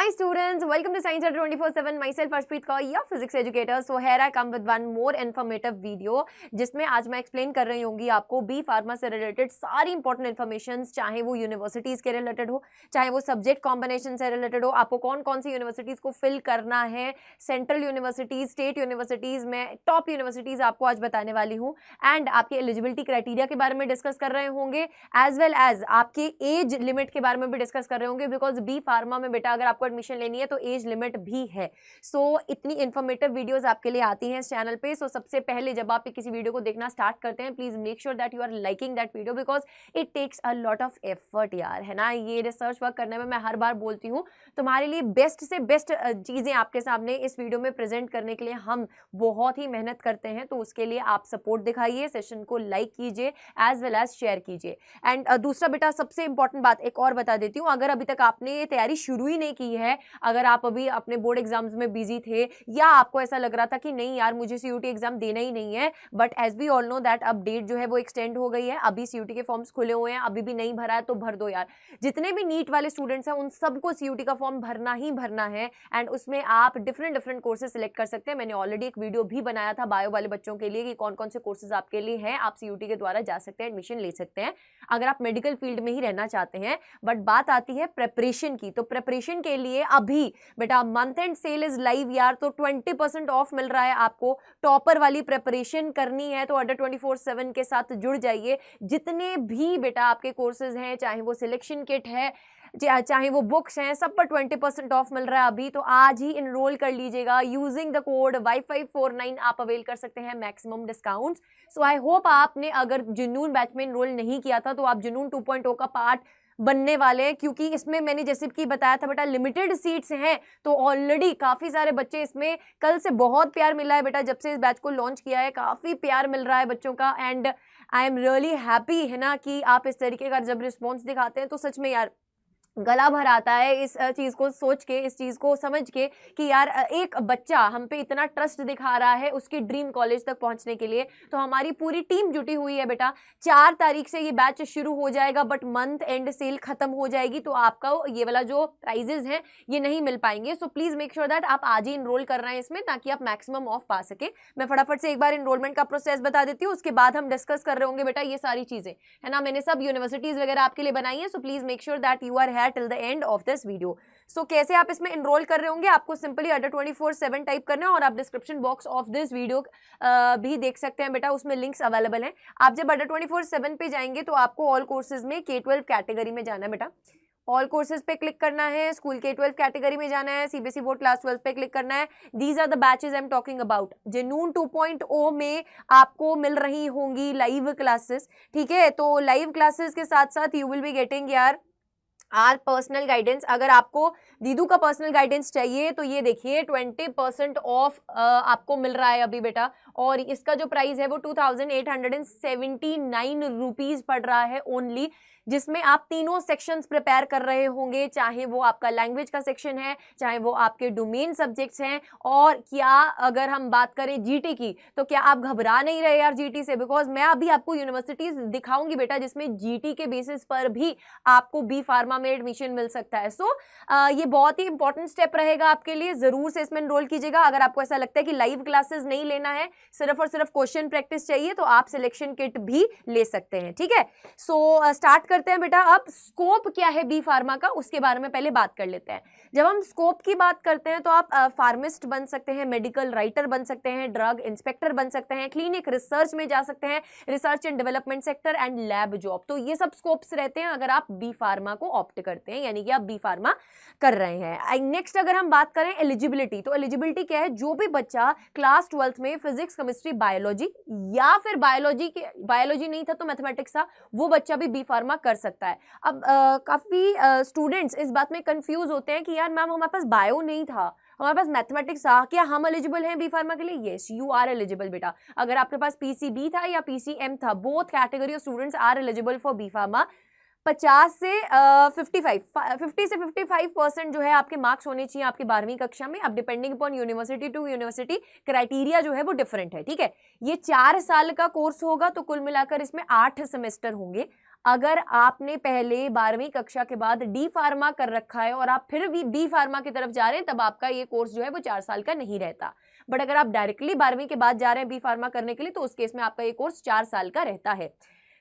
Hi students, welcome to Science Center 24/7. Myself Arshpreet Kaur, your physics educator. So here I come with one more informative video, जिसमें आज मैं explain कर रही होंगी आपको B pharma से रिलेटेड सारी इंपॉर्टेंट इन्फॉर्मेशन, चाहे वो यूनिवर्सिटीज़ के रिलेटेड हो, चाहे वो सब्जेक्ट कॉम्बिनेशन से रिलेटेड हो, आपको कौन कौन सी यूनिवर्सिटीज़ को फिल करना है, सेंट्रल यूनिवर्सिटीज़, स्टेट यूनिवर्सिटीज़ में टॉप यूनिवर्सिटीज़ आपको आज बताने वाली हूँ एंड आपके एलिजिबिलिटी क्राइटेरिया के बारे में डिस्कस कर रहे होंगे एज वेल एज आपके एज लिमिट के बारे में भी डिस्कस कर रहे होंगे बिकॉज बी फार्मा में बेटा अगर आपको एडमिशन लेनी है तो एज लिमिट भी है। सो इतनी इन्फॉर्मेटिव वीडियोस आपके लिए आती हैं इस चैनल पे। सो सबसे पहले जब आप किसी वीडियो को देखना स्टार्ट करते हैं please make sure that you are liking that video because it takes a lot of effort यार, है ना। ये रिसर्च वर्क करने में मैं हर बार बोलती हूँ तुम्हारे लिए बेस्ट से बेस्ट चीजें आपके सामने इस वीडियो में प्रेजेंट करने के लिए हम बहुत ही मेहनत करते हैं। तो उसके लिए आप सपोर्ट दिखाइए, सेशन को लाइक कीजिए एज वेल एज शेयर कीजिए। एंड दूसरा बेटा सबसे इंपॉर्टेंट बात एक और बता देती हूँ, अगर अभी तक आपने ये तैयारी शुरू ही नहीं की है, अगर आप अभी अपने बोर्ड एग्जाम्स में बिजी थे या आपको ऐसा लग रहा था कि नहीं यार मुझे सीयूटी एग्जाम देना ही नहीं है, but as we all know that update जो है वो एक्सटेंड हो गई है, अभी सीयूटी के फॉर्म्स खुले हुए हैं, अभी भी नहीं भरा है तो भर दो यार। जितने भी नीट वाले स्टूडेंट्स हैं उन सबको सीयूटी का फॉर्म भरना ही भरना है एंड उसमें आप डिफरेंट कोर्सेज सिलेक्ट कर सकते हैं। मैंने ऑलरेडी एक वीडियो भी बनाया था बायो वाले बच्चों के लिए कि कौन कौन से कोर्सेज आपके लिए हैं, आप सीयूटी के द्वारा जा सकते हैं, एडमिशन ले सकते हैं अगर आप मेडिकल फील्ड में ही रहना चाहते हैं। बट बात आती है प्रेपरेशन की, तो प्रेपरेशन के लिए अभी बेटा month end sale is live यार, तो 20% ऑफ मिल रहा है आपको। टॉपर वाली प्रेपरेशन करनी है तो अड्डा 24/7 के साथ जुड़ जाइए। जितने भी बेटा आपके कोर्सेज हैं, चाहे वो सिलेक्शन किट है, चाहे वो बुक्स हैं, सब पर 20% ऑफ मिल रहा है अभी, तो आज ही इनरोल कर लीजिएगा यूजिंग द कोड Y549। आप अवेल कर सकते हैं maximum discounts. So I hope आपने अगर जुनून बैच में इनरोल नहीं किया था तो आप जुनून 2.0 का पार्ट बनने वाले हैं, क्योंकि इसमें मैंने जैसे कि बताया था बेटा लिमिटेड सीट्स हैं, तो ऑलरेडी काफी सारे बच्चे इसमें, कल से बहुत प्यार मिला है बेटा, जब से इस बैच को लॉन्च किया है काफी प्यार मिल रहा है बच्चों का and I am really happy, है ना, कि आप इस तरीके का जब रिस्पॉन्स दिखाते हैं तो सच में यार गला भर आता है इस चीज को सोच के, इस चीज को समझ के कि यार एक बच्चा हम पे इतना ट्रस्ट दिखा रहा है उसकी ड्रीम कॉलेज तक पहुंचने के लिए। तो हमारी पूरी टीम जुटी हुई है बेटा। 4 तारीख से ये बैच शुरू हो जाएगा बट मंथ एंड सेल खत्म हो जाएगी, तो आपका ये वाला जो प्राइजेस हैं ये नहीं मिल पाएंगे। सो प्लीज मेक श्योर दैट आप आज ही इनरोल कर रहे हैं इसमें ताकि आप मैक्सिमम ऑफ पा सके। मैं फटाफट से एक बार इनरोलमेंट का प्रोसेस बता देती हूँ, उसके बाद हम डिस्कस कर रहे होंगे बेटा ये सारी चीजें, है ना। मैंने सब यूनिवर्सिटीज वगैरह आपके लिए बनाई है, so please make sure that you are till the end of this video। So कैसे आप इसमें एनरोल कर रहे होंगे, आपको सिंपली अड्डा 24/7 टाइप करना है और आप description box of this video भी देख सकते हैं बेटा, उसमें लिंक्स अवेलेबल हैं। आप जब अड्डा 24/7 पे जाएंगे तो आपको ऑल कोर्सेज में K12 कैटेगरी में जाना है बेटा, ऑल कोर्सेज पे क्लिक करना है, स्कूल K12 कैटेगरी में जाना है, सीबीएसई बोर्ड क्लास 12 पे क्लिक करना है। These are the batches I am talking about. Junoon 2.0 में आपको मिल रही होंगी लाइव क्लासेस, ठीक है। तो लाइव क्लासेस के साथ साथ यू विल बी गेटिंग यार आर पर्सनल गाइडेंस। अगर आपको दीदू का पर्सनल गाइडेंस चाहिए तो ये देखिए 20% ऑफ आपको मिल रहा है अभी बेटा, और इसका जो प्राइस है वो 2879 रुपीज पड़ रहा है ओनली, जिसमें आप तीनों सेक्शंस प्रिपेयर कर रहे होंगे, चाहे वो आपका लैंग्वेज का सेक्शन है, चाहे वो आपके डोमेन सब्जेक्ट्स हैं। और क्या अगर हम बात करें जीटी की, तो क्या आप घबरा नहीं रहे यार जीटी से, बिकॉज मैं अभी आपको यूनिवर्सिटीज दिखाऊंगी बेटा जिसमें जीटी के बेसिस पर भी आपको बी फार्मा में एडमिशन मिल सकता है। सो ये बहुत ही इंपॉर्टेंट स्टेप रहेगा आपके लिए, जरूर से इसमें एनरोल कीजिएगा। अगर आपको ऐसा लगता है कि लाइव क्लासेस नहीं लेना है, सिर्फ और सिर्फ क्वेश्चन प्रैक्टिस चाहिए, तो आप सिलेक्शन किट भी ले सकते हैं, ठीक है। सो स्टार्ट करते हैं बेटा। अब स्कोप क्या है बी फार्मा का, उसके बारे में पहले बात कर लेते हैं। जब हम स्कोप की बात करते हैं तो आप फार्मिस्ट बन सकते हैं, मेडिकल राइटर बन सकते हैं, ड्रग इंस्पेक्टर बन सकते हैं, क्लिनिक रिसर्च में जा सकते हैं, research and development sector and lab job. तो ये सब स्कोप्स रहते हैं अगर आप बी फार्मा को ऑप्ट करते हैं, यानी कि आप बी फार्मा कर रहे हैं। नेक्स्ट अगर हम बात करें एलिजिबिलिटी, तो एलिजिबिलिटी क्या है, जो भी बच्चा क्लास 12th में फिजिक्स केमिस्ट्री बायोलॉजी या फिर बायोलॉजी नहीं था तो मैथमेटिक्स था, वो बच्चा भी बी फार्मा कर सकता है। अब काफी स्टूडेंट्स इस बात में कंफ्यूज होते हैं कि यार मैम हमारे पास बायो नहीं था, हमारे पास मैथमेटिक्स था, क्या हम एलिजिबल हैं बी फार्मा के लिए? यस यू आर एलिजिबल बेटा। अगर आपके पास पीसीबी था या पीसीएम था, both category of students are eligible for B pharma. 50 से 55% जो है आपके मार्क्स होने चाहिए आपकी 12वीं कक्षा में। अब depending upon university to university criteria जो है वो डिफरेंट है, ठीक है। ये 4 साल का कोर्स होगा, तो कुल मिलाकर इसमें 8 सेमेस्टर होंगे। अगर आपने पहले 12वीं कक्षा के बाद डी फार्मा कर रखा है और आप फिर भी बी फार्मा की तरफ जा रहे हैं, तब आपका ये कोर्स जो है वो 4 साल का नहीं रहता। बट अगर आप डायरेक्टली 12वीं के बाद जा रहे हैं बी फार्मा करने के लिए, तो उस केस में आपका ये कोर्स 4 साल का रहता है।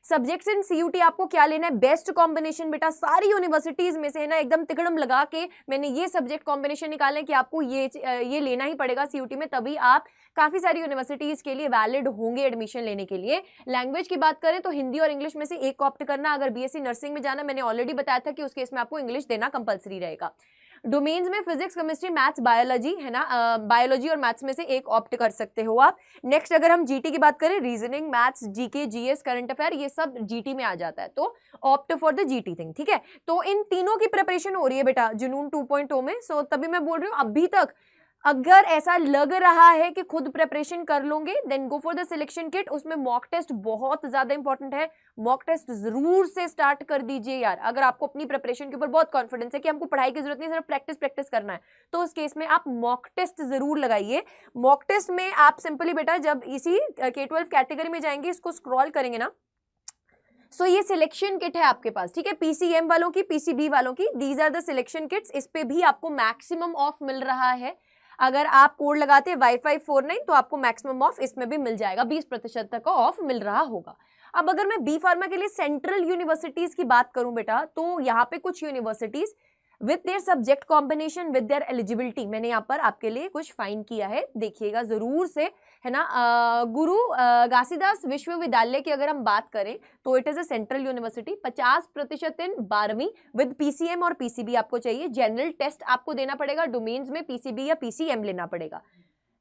सब्जेक्ट्स इन सीयूटी आपको क्या लेना है? बेस्ट कॉम्बिनेशन बेटा, सारी यूनिवर्सिटीज में से है ना एकदम तिकड़म लगा के मैंने ये सब्जेक्ट कॉम्बिनेशन निकाले कि आपको ये लेना ही पड़ेगा सीयूटी में, तभी आप काफी सारी यूनिवर्सिटीज के लिए वैलिड होंगे एडमिशन लेने के लिए। लैंग्वेज की बात करें तो हिंदी और इंग्लिश में से एक ऑप्ट करना। अगर बीएससी नर्सिंग में जाना, मैंने ऑलरेडी बताया था कि उस केस में आपको इंग्लिश देना कंपलसरी रहेगा। डोमेन्स में फिजिक्स, केमिस्ट्री, मैथ्स, बायोलॉजी है ना, बायोलॉजी और मैथ्स में से एक ऑप्ट कर सकते हो आप। नेक्स्ट अगर हम जीटी की बात करें, reasoning, maths, GK, GS, current affair, ये सब जीटी में आ जाता है, तो opt for the GT thing. ठीक है, तो इन तीनों की प्रिपरेशन हो रही है बेटा जुनून 2.0 में। सो तभी मैं बोल रही हूँ, अभी तक अगर ऐसा लग रहा है कि खुद प्रिपरेशन कर लोगे, then go for the selection kit. उसमें मॉक टेस्ट बहुत ज्यादा इंपॉर्टेंट है, मॉक टेस्ट जरूर से स्टार्ट कर दीजिए यार। अगर आपको अपनी प्रिपरेशन के ऊपर बहुत कॉन्फिडेंस है कि हमको पढ़ाई की जरूरत नहीं, सिर्फ प्रैक्टिस प्रैक्टिस करना है, तो उस केस में आप मॉक टेस्ट जरूर लगाइए। मॉक टेस्ट में आप सिंपली बेटा जब इसी K-12 कैटेगरी में जाएंगे, इसको स्क्रॉल करेंगे ना, सो ये सिलेक्शन किट है आपके पास, ठीक है, पीसीएम वालों की, पीसीबी वालों की, these are the selection kits. इस पे भी आपको मैक्सिमम ऑफ मिल रहा है। अगर आप कोड लगाते हैं Y549 तो आपको मैक्सिमम ऑफ इसमें भी मिल जाएगा, 20% तक का ऑफ मिल रहा होगा। अब अगर मैं बी फार्मा के लिए सेंट्रल यूनिवर्सिटीज की बात करूं बेटा, तो यहाँ पे कुछ universities with their subject combination, with their eligibility, मैंने यहाँ पर आपके लिए कुछ फाइंड किया है, देखिएगा जरूर से, है ना। गुरु घासीदास विश्वविद्यालय की अगर हम बात करें तो it is a central university. 50% इन 12वीं विद पीसीएम और पीसीबी आपको चाहिए। जनरल टेस्ट आपको देना पड़ेगा, डोमेन्स में पीसीबी या पीसीएम लेना पड़ेगा।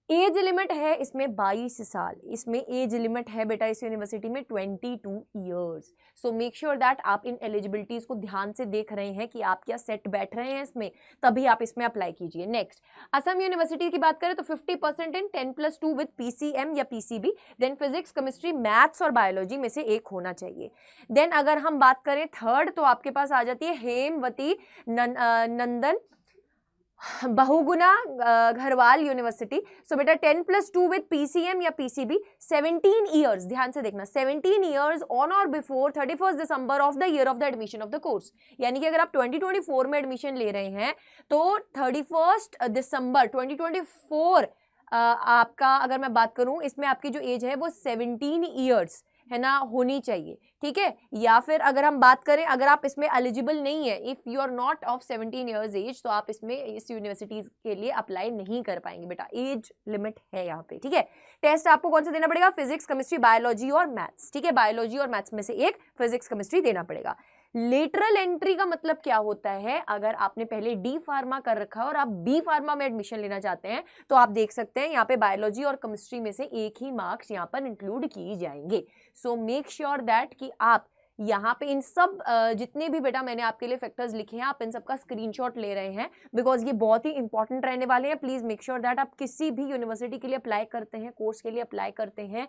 एज लिमिट है इसमें 22 साल, इसमें एज लिमिट है बेटा इस यूनिवर्सिटी में 22 years. So make sure that आप इन एलिजिबिलिटीज को ध्यान से देख रहे हैं कि आप क्या सेट बैठ रहे हैं इसमें, तभी आप इसमें अप्लाई कीजिए। नेक्स्ट असम यूनिवर्सिटी की बात करें तो 50% इन 10+2 विद पीसीएम या PCB, then physics, chemistry, maths और बायोलॉजी में से एक होना चाहिए। देन अगर हम बात करें थर्ड, तो आपके पास आ जाती है हेमवती नंदन बहुगुणा घरवाल यूनिवर्सिटी। सो बेटा 10+2 विद पीसीएम या पीसीबी, 17 ईयर्स, ध्यान से देखना, 17 ईयर्स ऑन और before 31 December of the year of the admission of the course. यानी कि अगर आप 2024 में एडमिशन ले रहे हैं तो 31 दिसंबर 2024 आपका, अगर मैं बात करूं, इसमें आपकी जो एज है वो 17 ईयर्स है ना होनी चाहिए, ठीक है। या फिर अगर हम बात करें, अगर आप इसमें एलिजिबल नहीं है, if you are not of 17 years age, तो आप इसमें इस यूनिवर्सिटीज के लिए अप्लाई नहीं कर पाएंगे बेटा, एज लिमिट है यहाँ पे, ठीक है। टेस्ट आपको कौन सा देना पड़ेगा? फिजिक्स, केमिस्ट्री, बायोलॉजी और मैथ्स, ठीक है, बायोलॉजी और मैथ्स में से एक फिजिक्स केमिस्ट्री देना पड़ेगा। लेटरल एंट्री का मतलब क्या होता है? अगर आपने पहले डी फार्मा कर रखा है और आप बी फार्मा में एडमिशन लेना चाहते हैं, तो आप देख सकते हैं यहाँ पे बायोलॉजी और केमिस्ट्री में से एक ही मार्क्स यहाँ पर इंक्लूड किए जाएंगे। सो मेक श्योर दैट कि आप यहाँ पे इन सब जितने भी बेटा मैंने आपके लिए फैक्टर्स लिखे हैं, आप इन सब का स्क्रीनशॉट ले रहे हैं, बिकॉज ये बहुत ही इंपॉर्टेंट रहने वाले हैं। प्लीज मेक श्योर दैट आप किसी भी यूनिवर्सिटी के लिए अप्लाई करते हैं, कोर्स के लिए अप्लाई करते हैं,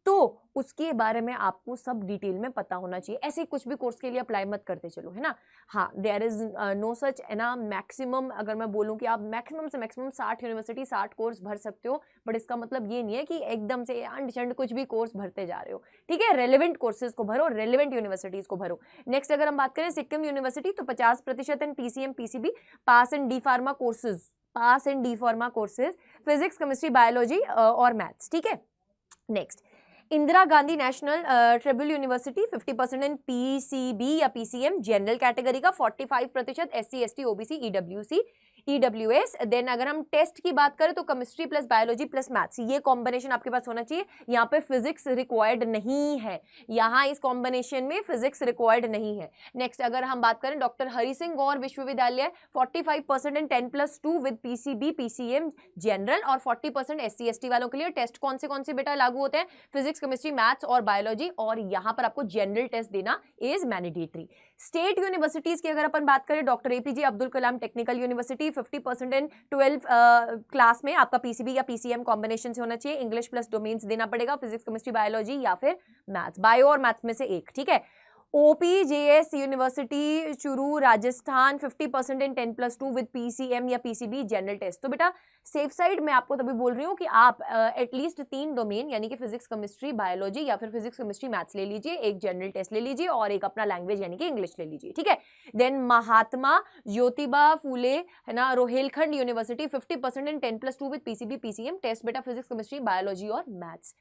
तो उसके बारे में आपको सब डिटेल में पता होना चाहिए। ऐसे कुछ भी कोर्स के लिए अप्लाई मत करते चलो, है ना। हाँ, देयर इज नो सच, है ना, मैक्सिमम अगर मैं बोलूँ कि आप मैक्सिमम से मैक्सिमम 60 यूनिवर्सिटी 60 कोर्स भर सकते हो, बट इसका मतलब ये नहीं है कि एकदम से अंड कुछ भी कोर्स भरते जा रहे हो, ठीक है। रेलिवेंट कोर्सेज को भरो, रेलिवेंट यूनिवर्सिटीज को भरो। नेक्स्ट अगर हम बात करें सिक्किम यूनिवर्सिटी, तो 50% in PCM PCB, pass in D pharma courses, pass in D pharma courses, physics, chemistry, biology और मैथ्स, ठीक है। Next Indira Gandhi national tribal university, 50% in PCB या पीसीएम, जनरल कैटेगरी का, 45% SC ST OBC EWS. Then अगर हम test की बात करें तो chemistry plus biology plus maths, ये कॉम्बिनेशन आपके पास होना चाहिए। यहाँ पे फिजिक्स रिक्वायर्ड नहीं है, यहाँ इस कॉम्बिनेशन में फिजिक्स रिक्वायर्ड नहीं है। नेक्स्ट अगर हम बात करें डॉक्टर हरि सिंह गौर विश्वविद्यालय, 45% इन 10+2 विद पीसीबी पीसीएम जनरल और 40% एससी एसटी वालों के लिए। टेस्ट कौन से बेटा लागू होते हैं? फिजिक्स, केमिस्ट्री, मैथ्स और बायोलॉजी, और यहाँ पर आपको जनरल टेस्ट देना इज मैंडेटरी। स्टेट यूनिवर्सिटीज की अगर अपन बात करें, doctor APJ Abdul Kalam technical university, 50% इन 12 क्लास में आपका पीसीबी या पीसीएम कॉम्बिनेशन से होना चाहिए। इंग्लिश प्लस डोमेन्स देना पड़ेगा, फिजिक्स, केमिस्ट्री, बायोलॉजी या फिर मैथ्स, बायो और मैथ्स में से एक, ठीक है। OPJS university Churu Rajasthan 50% in 10+2 with PCM या PCB जनरल टेस्ट। तो बेटा सेफ साइड मैं आपको तभी बोल रही हूँ कि आप एटलीस्ट 3 डोमेन यानी कि फिजिक्स केमिस्ट्री बायोलॉजी या फिर फिजिक्स केमिस्ट्री मैथ्स ले लीजिए, एक जनरल टेस्ट ले लीजिए और एक अपना लैंग्वेज यानी कि इंग्लिश ले लीजिए, ठीक है। देन महात्मा ज्योतिबा फूले है ना Rohilkhand university 50% in 10+2 with PCB PCM test बेटा फिजिक्स केमिस्ट्री बायोलॉजी और मैथ्स।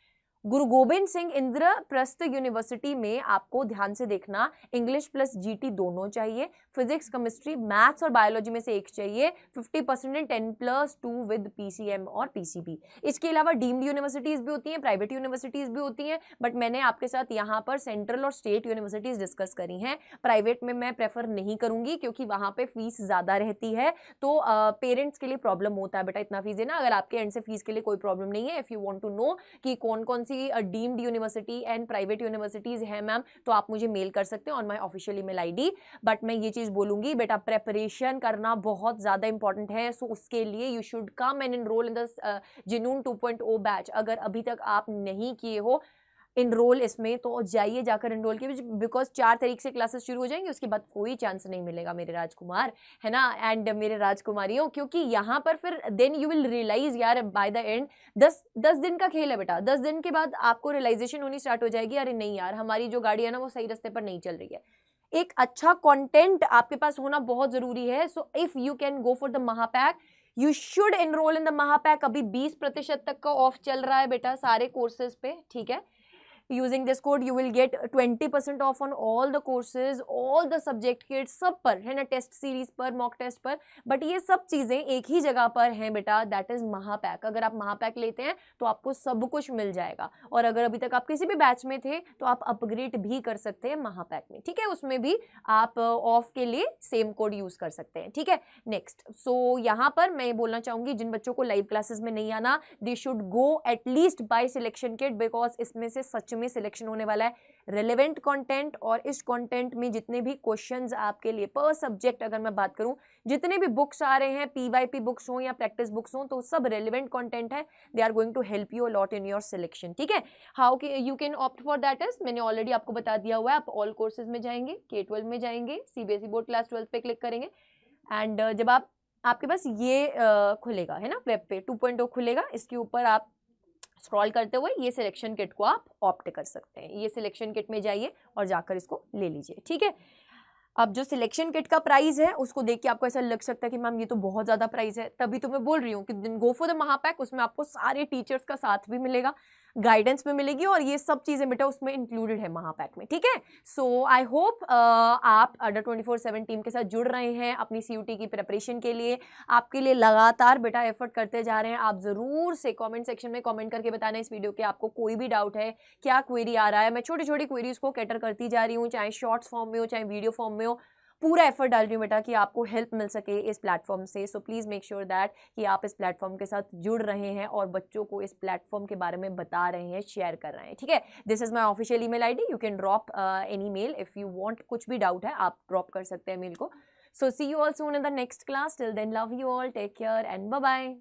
गुरु गोबिंद सिंह इंद्रप्रस्थ यूनिवर्सिटी में आपको ध्यान से देखना इंग्लिश प्लस जीटी दोनों चाहिए, फिजिक्स केमिस्ट्री मैथ्स और बायोलॉजी में से एक चाहिए, 50% इन 10+2 विद पीसीएम और पीसीबी। इसके अलावा डीम्ड यूनिवर्सिटीज भी होती हैं, प्राइवेट यूनिवर्सिटीज भी होती हैं, बट मैंने आपके साथ यहाँ पर सेंट्रल और स्टेट यूनिवर्सिटीज डिस्कस करी हैं। प्राइवेट में मैं प्रेफर नहीं करूंगी क्योंकि वहां पे फीस ज्यादा रहती है, तो पेरेंट्स के लिए प्रॉब्लम होता है बेटा इतना फीस है ना। अगर आपके एंड से फीस के लिए कोई प्रॉब्लम नहीं है, if you want to know कि कौन कौन deemed university and private universities है मैम, तो आप मुझे मेल कर सकते हैं on my official email ID. But मैं ये चीज बोलूंगी बेटा प्रेपरेशन करना बहुत ज्यादा इंपॉर्टेंट है, सो उसके लिए you should come and enroll in the Junoon 2.0 batch. अगर अभी तक आप नहीं किए हो इनरोल इसमें तो जाइए जाकर इनरोल कीजिए, बिकॉज 4 तारीख से क्लासेस शुरू हो जाएंगी, उसके बाद कोई चांस नहीं मिलेगा मेरे राजकुमार है ना एंड मेरे राजकुमारियों, क्योंकि यहाँ पर फिर देन यू विल रियलाइज यार बाय द एंड 10 दिन का खेल है बेटा। 10 दिन के बाद आपको रियलाइजेशन होनी स्टार्ट हो जाएगी, अरे नहीं यार हमारी जो गाड़ी है ना वो सही रास्ते पर नहीं चल रही है। एक अच्छा कंटेंट आपके पास होना बहुत जरूरी है। So if you can go for the महापैक you should enroll in the महापैक। अभी 20% तक का ऑफ चल रहा है बेटा सारे कोर्सेज पे, ठीक है। Using this code you will get 20% off on all the courses, all the subject kits, सब पर है ना, टेस्ट सीरीज पर, मॉक टेस्ट पर, बट ये सब चीजें एक ही जगह पर हैं बेटा, दैट इज महापैक। अगर आप महापैक लेते हैं तो आपको सब कुछ मिल जाएगा, और अगर अभी तक आप किसी भी बैच में थे तो आप अपग्रेड भी कर सकते हैं महापैक में, ठीक है। उसमें भी आप ऑफ के लिए सेम कोड यूज कर सकते हैं, ठीक है। नेक्स्ट, सो यहाँ पर मैं बोलना चाहूंगी जिन बच्चों को लाइव क्लासेस में नहीं आना, they should go at least buy selection kit, because इसमें से सच में सिलेक्शन होने वाला है रेलेवेंट कंटेंट, और इस कंटेंट में जितने भी क्वेश्चंस आपके लिए पर सब्जेक्ट अगर मैं बात करूं, जितने भी बुक्स आ रहे हैं पीवाईपी बुक्स हो या प्रैक्टिस बुक्स हो, तो सब रेलेवेंट कंटेंट है, they are going to help you a lot in your selection, ठीक है। How you can opt for that is, मैंने ऑलरेडी आपको बता दिया हुआ है। आप ऑल कोर्सेज में जाएंगे, K12 में जाएंगे, सीबीएसई बोर्ड क्लास 12 पे क्लिक करेंगे, एंड जब आपके पास ये खुलेगा है ना, वेब पे 2.0 खुलेगा, इसके ऊपर आप स्क्रॉल करते हुए ये सिलेक्शन किट को आप ऑप्ट कर सकते हैं। ये सिलेक्शन किट में जाइए और जाकर इसको ले लीजिए, ठीक है। अब जो सिलेक्शन किट का प्राइस है उसको देख के आपको ऐसा लग सकता है कि मैम ये तो बहुत ज्यादा प्राइस है, तभी तो मैं बोल रही हूँ कि गो फॉर द महापैक। उसमें आपको सारे टीचर्स का साथ भी मिलेगा, गाइडेंस भी मिलेगी, और ये सब चीजें बेटा उसमें इंक्लूडेड है महापैक में, ठीक है। सो आई होप आप अडर 24/7 टीम के साथ जुड़ रहे हैं अपनी सीयूटी की प्रिपरेशन के लिए। आपके लिए लगातार बेटा एफर्ट करते जा रहे हैं। आप जरूर से कमेंट सेक्शन में कमेंट करके बताना इस वीडियो के आपको कोई भी डाउट है, क्या क्वेरी आ रहा है। मैं छोटी छोटी क्वेरीज को कैटर करती जा रही हूँ, चाहे शॉर्ट्स फॉर्म में हो चाहे वीडियो फॉर्म में हो, पूरा एफर्ट डाल रही हूँ बेटा कि आपको हेल्प मिल सके इस प्लेटफॉर्म से। सो प्लीज मेक श्योर दैट कि आप इस प्लेटफॉर्म के साथ जुड़ रहे हैं और बच्चों को इस प्लेटफॉर्म के बारे में बता रहे हैं, शेयर कर रहे हैं, ठीक है। This is my official email ID, you can drop any mail if you want. कुछ भी डाउट है आप ड्रॉप कर सकते हैं मेल को। So see you all soon in the next class, till then love you all, take care and bye bye.